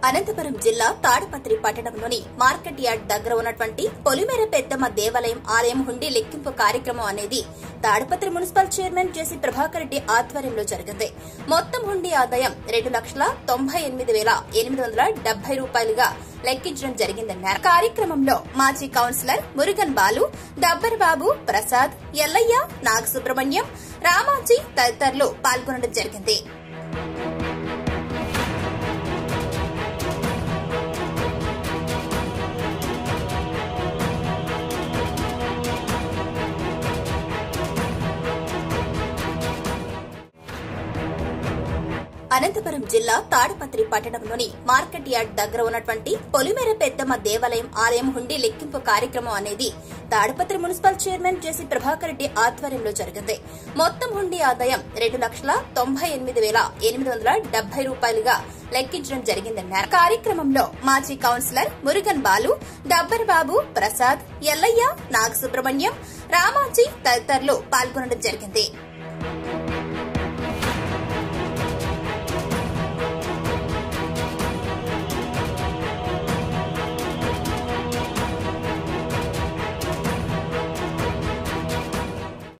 అనంతపురం జిల్లా తాడిపత్రి పట్టణంలోని market yard దగ్గర ఉన్నటువంటి పొలిమేర పెద్దమ్మ దేవాలయం ఆలయం హుండీ లెక్కింపు కార్యక్రమం అనేది తాడిపత్రి మున్సిపల్ చైర్మన్ జేసీ ప్రభాకర్ రెడ్డి ఆధ్వర్యంలో జరిగింది. మొత్తం హుండీ ఆదాయం 2,98,870 రూపాయలుగా లెక్కించడం జరిగిందన్నారు. కార్యక్రమంలో మాజీ కౌన్సిలర్ మురుగన్ బాలు, దబ్బర్ బాబు, ప్రసాద్, ఎల్లయ్య, నాగసుబ్రహ్మణ్యం, రామాజీ తదితరులు పాల్గొనడం జరిగింది. అనంతపురం జిల్లా తాడిపత్రి పట్టణంలోని మార్కెట్ యార్డ్ దగ్గర ఉన్నటువంటి పొలిమేర పెద్దమ్మ దేవాలయం ఆలయం హుండీ లెక్కింపు కార్యక్రమం అనేది తాడిపత్రి మున్సిపల్ చైర్మన్ జేసీ ప్రభాకర్ రెడ్డి ఆధ్వర్యంలో జరిగింది. మొత్తం హుండీ ఆదాయం 2,98,870 రూపాయలుగా లెక్కించడం జరిగిందన్నారు. కార్యక్రమంలో మాజీ కౌన్సిలర్ మురుగన్ బాలు, దబ్బర్ బాబు, ప్రసాద్, ఎల్లయ్య, నాగసుబ్రహ్మణ్యం, రామాజీ తదితరులు పాల్గొనడం జరిగింది.